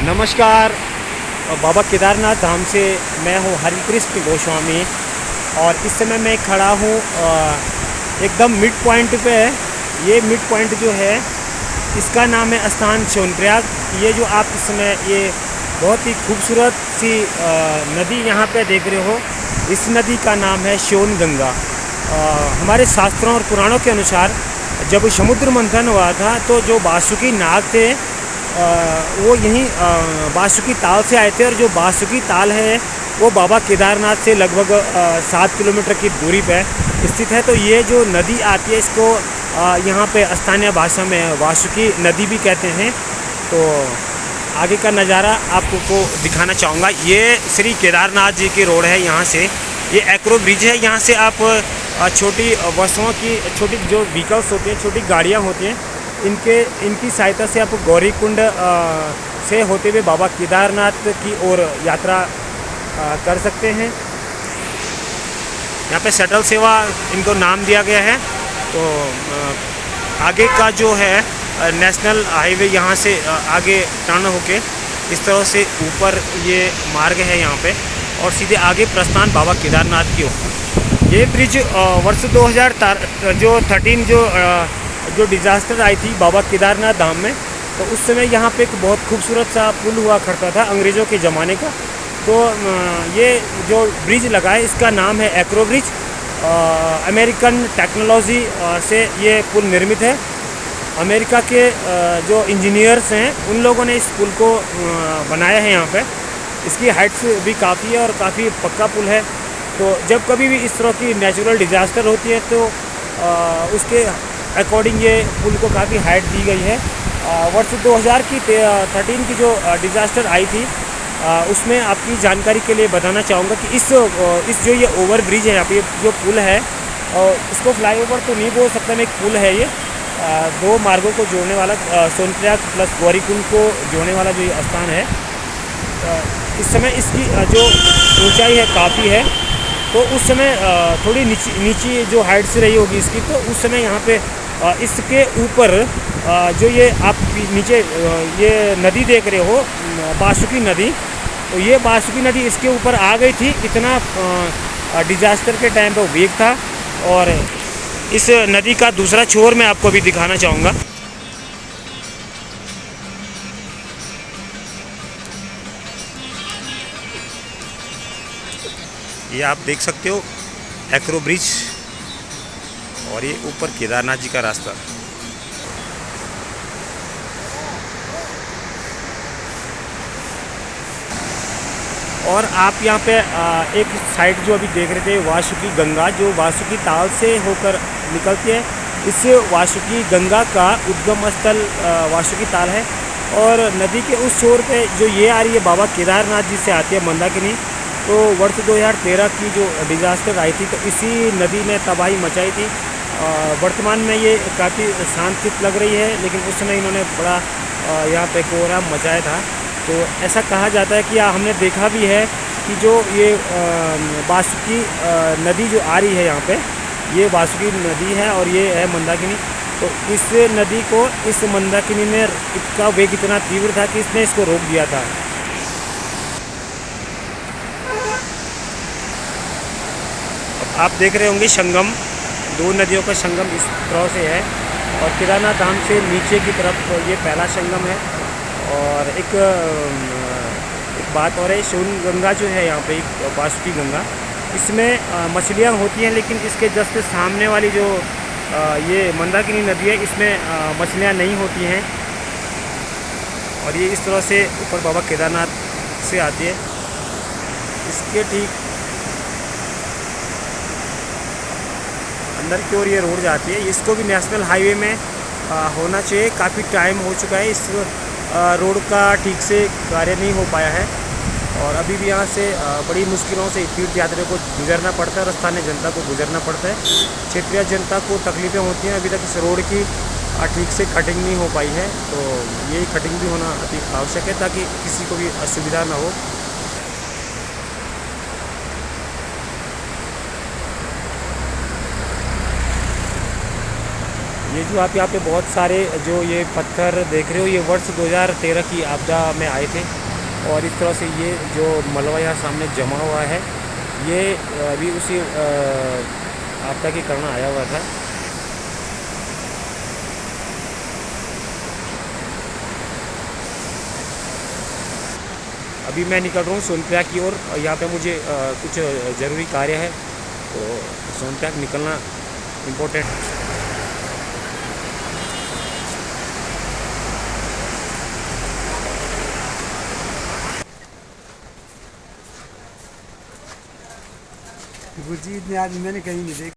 नमस्कार। बाबा केदारनाथ धाम से मैं हूँ हरिकृष्ण गोस्वामी और इस समय मैं खड़ा हूँ एकदम मिड पॉइंट पे है। ये मिड पॉइंट जो है इसका नाम है स्थान सोनप्रयाग। ये जो आप इस समय ये बहुत ही खूबसूरत सी नदी यहाँ पे देख रहे हो, इस नदी का नाम है सोन गंगा। हमारे शास्त्रों और पुराणों के अनुसार जब समुद्र मंथन हुआ था तो जो बासुकी नाग थे वो यहीं बासुकी ताल से आए थे, और जो बासुकी ताल है वो बाबा केदारनाथ से लगभग 7 किलोमीटर की दूरी पे स्थित है। तो ये जो नदी आती है इसको यहाँ पे स्थानीय भाषा में वासुकी नदी भी कहते हैं। तो आगे का नज़ारा आपको दिखाना चाहूँगा। ये श्री केदारनाथ जी की रोड है। यहाँ से ये एक्रो ब्रिज है। यहाँ से आप छोटी बसों की, छोटी जो व्हीकल्स होती हैं, छोटी गाड़ियाँ होती हैं, इनकी सहायता से आप गौरीकुंड से होते हुए बाबा केदारनाथ की ओर यात्रा कर सकते हैं। यहाँ पे शटल सेवा इनको नाम दिया गया है। तो आगे का जो है नेशनल हाईवे यहाँ से आगे टर्न होके इस तरह से ऊपर ये मार्ग है यहाँ पे, और सीधे आगे प्रस्थान बाबा केदारनाथ की ओर। ये ब्रिज वर्ष 2013 जो डिज़ास्टर आई थी बाबा केदारनाथ धाम में, तो उस समय यहाँ पे एक बहुत खूबसूरत सा पुल हुआ करता था अंग्रेज़ों के ज़माने का। तो ये जो ब्रिज लगा है इसका नाम है एक्रो ब्रिज। अमेरिकन टेक्नोलॉजी से ये पुल निर्मित है। अमेरिका के जो इंजीनियर्स हैं उन लोगों ने इस पुल को बनाया है यहाँ पे। इसकी हाइट्स भी काफ़ी है और काफ़ी पक्का पुल है। तो जब कभी भी इस तरह की नेचुरल डिज़ास्टर होती है तो उसके अकॉर्डिंग ये पुल को काफ़ी हाइट दी गई है। वर्ष 2013 की जो डिज़ास्टर आई थी उसमें आपकी जानकारी के लिए बताना चाहूँगा कि इस जो ये ओवर ब्रिज है, यहाँ पे जो पुल है, और इसको फ्लाईओवर तो नहीं बोल सकता मैं, एक पुल है ये। दो मार्गों को जोड़ने वाला, सोनप्रयाग प्लस गौरीकुंड को जोड़ने वाला जो ये स्थान है, इस समय इसकी जो ऊंचाई है काफ़ी है। तो उस समय थोड़ी नीची जो हाइट से रही होगी इसकी, तो उस समय यहाँ पे इसके ऊपर जो ये आप नीचे ये नदी देख रहे हो, बासुकी नदी, तो ये बासुकी नदी इसके ऊपर आ गई थी। इतना डिज़ास्टर के टाइम पे वेग था। और इस नदी का दूसरा छोर मैं आपको भी दिखाना चाहूँगा। ये आप देख सकते हो एक्रो ब्रिज, और ये ऊपर केदारनाथ जी का रास्ता। और आप यहाँ पे एक साइड जो अभी देख रहे थे वासुकी गंगा, जो वासुकी ताल से होकर निकलती है, इस वासुकी गंगा का उद्गम स्थल वासुकी ताल है। और नदी के उस छोर पे जो ये आ रही है बाबा केदारनाथ जी से आती है मंदाकिनी। तो वर्ष 2013 की जो डिज़ास्टर आई थी तो इसी नदी ने तबाही मचाई थी। वर्तमान में ये काफ़ी शांत लग रही है, लेकिन उस समय इन्होंने बड़ा यहाँ पे कोहराम मचाया था। तो ऐसा कहा जाता है कि हमने देखा भी है कि जो ये बासुकी नदी जो आ रही है यहाँ पे, ये बासुकी नदी है और ये है मंदाकिनी। तो इस नदी को, इस मंदाकिनी ने, इसका वेग इतना तीव्र था कि इसने इसको रोक दिया था। आप देख रहे होंगे संगम, दो नदियों का संगम इस तरह से है। और केदारनाथ धाम से नीचे की तरफ ये पहला संगम है। और एक बात और है, सोन गंगा जो है यहाँ पे, बासुकी गंगा, इसमें मछलियाँ होती हैं, लेकिन इसके जस्ट सामने वाली जो ये मंदाकिनी नदी है, इसमें मछलियाँ नहीं होती हैं। और ये इस तरह से ऊपर बाबा केदारनाथ से आती है। इसके ठीक अंदर की ओर ये रोड जाती है। इसको भी नेशनल हाईवे में होना चाहिए। काफ़ी टाइम हो चुका है, इस रोड का ठीक से कार्य नहीं हो पाया है, और अभी भी यहाँ से बड़ी मुश्किलों से तीर्थ यात्रियों को गुजरना पड़ता है और स्थानीय जनता को गुजरना पड़ता है। क्षेत्रीय जनता को तकलीफ़ें होती हैं। अभी तक इस रोड की ठीक से कटिंग नहीं हो पाई है, तो यही कटिंग भी होना अति आवश्यक है ताकि किसी को भी असुविधा ना हो। ये जो आप यहाँ पे बहुत सारे जो ये पत्थर देख रहे हो, ये वर्ष 2013 की आपदा में आए थे। और इस तरह से ये जो मलबा यहाँ सामने जमा हुआ है, ये अभी उसी आपदा के कारण आया हुआ था। अभी मैं निकल रहा हूँ सोनप्रयाग की ओर। यहाँ पे मुझे कुछ ज़रूरी कार्य है, तो सोनप्रयाग निकलना इम्पोर्टेंट। गुरजीत ने आज मैंने कहीं नहीं देखा।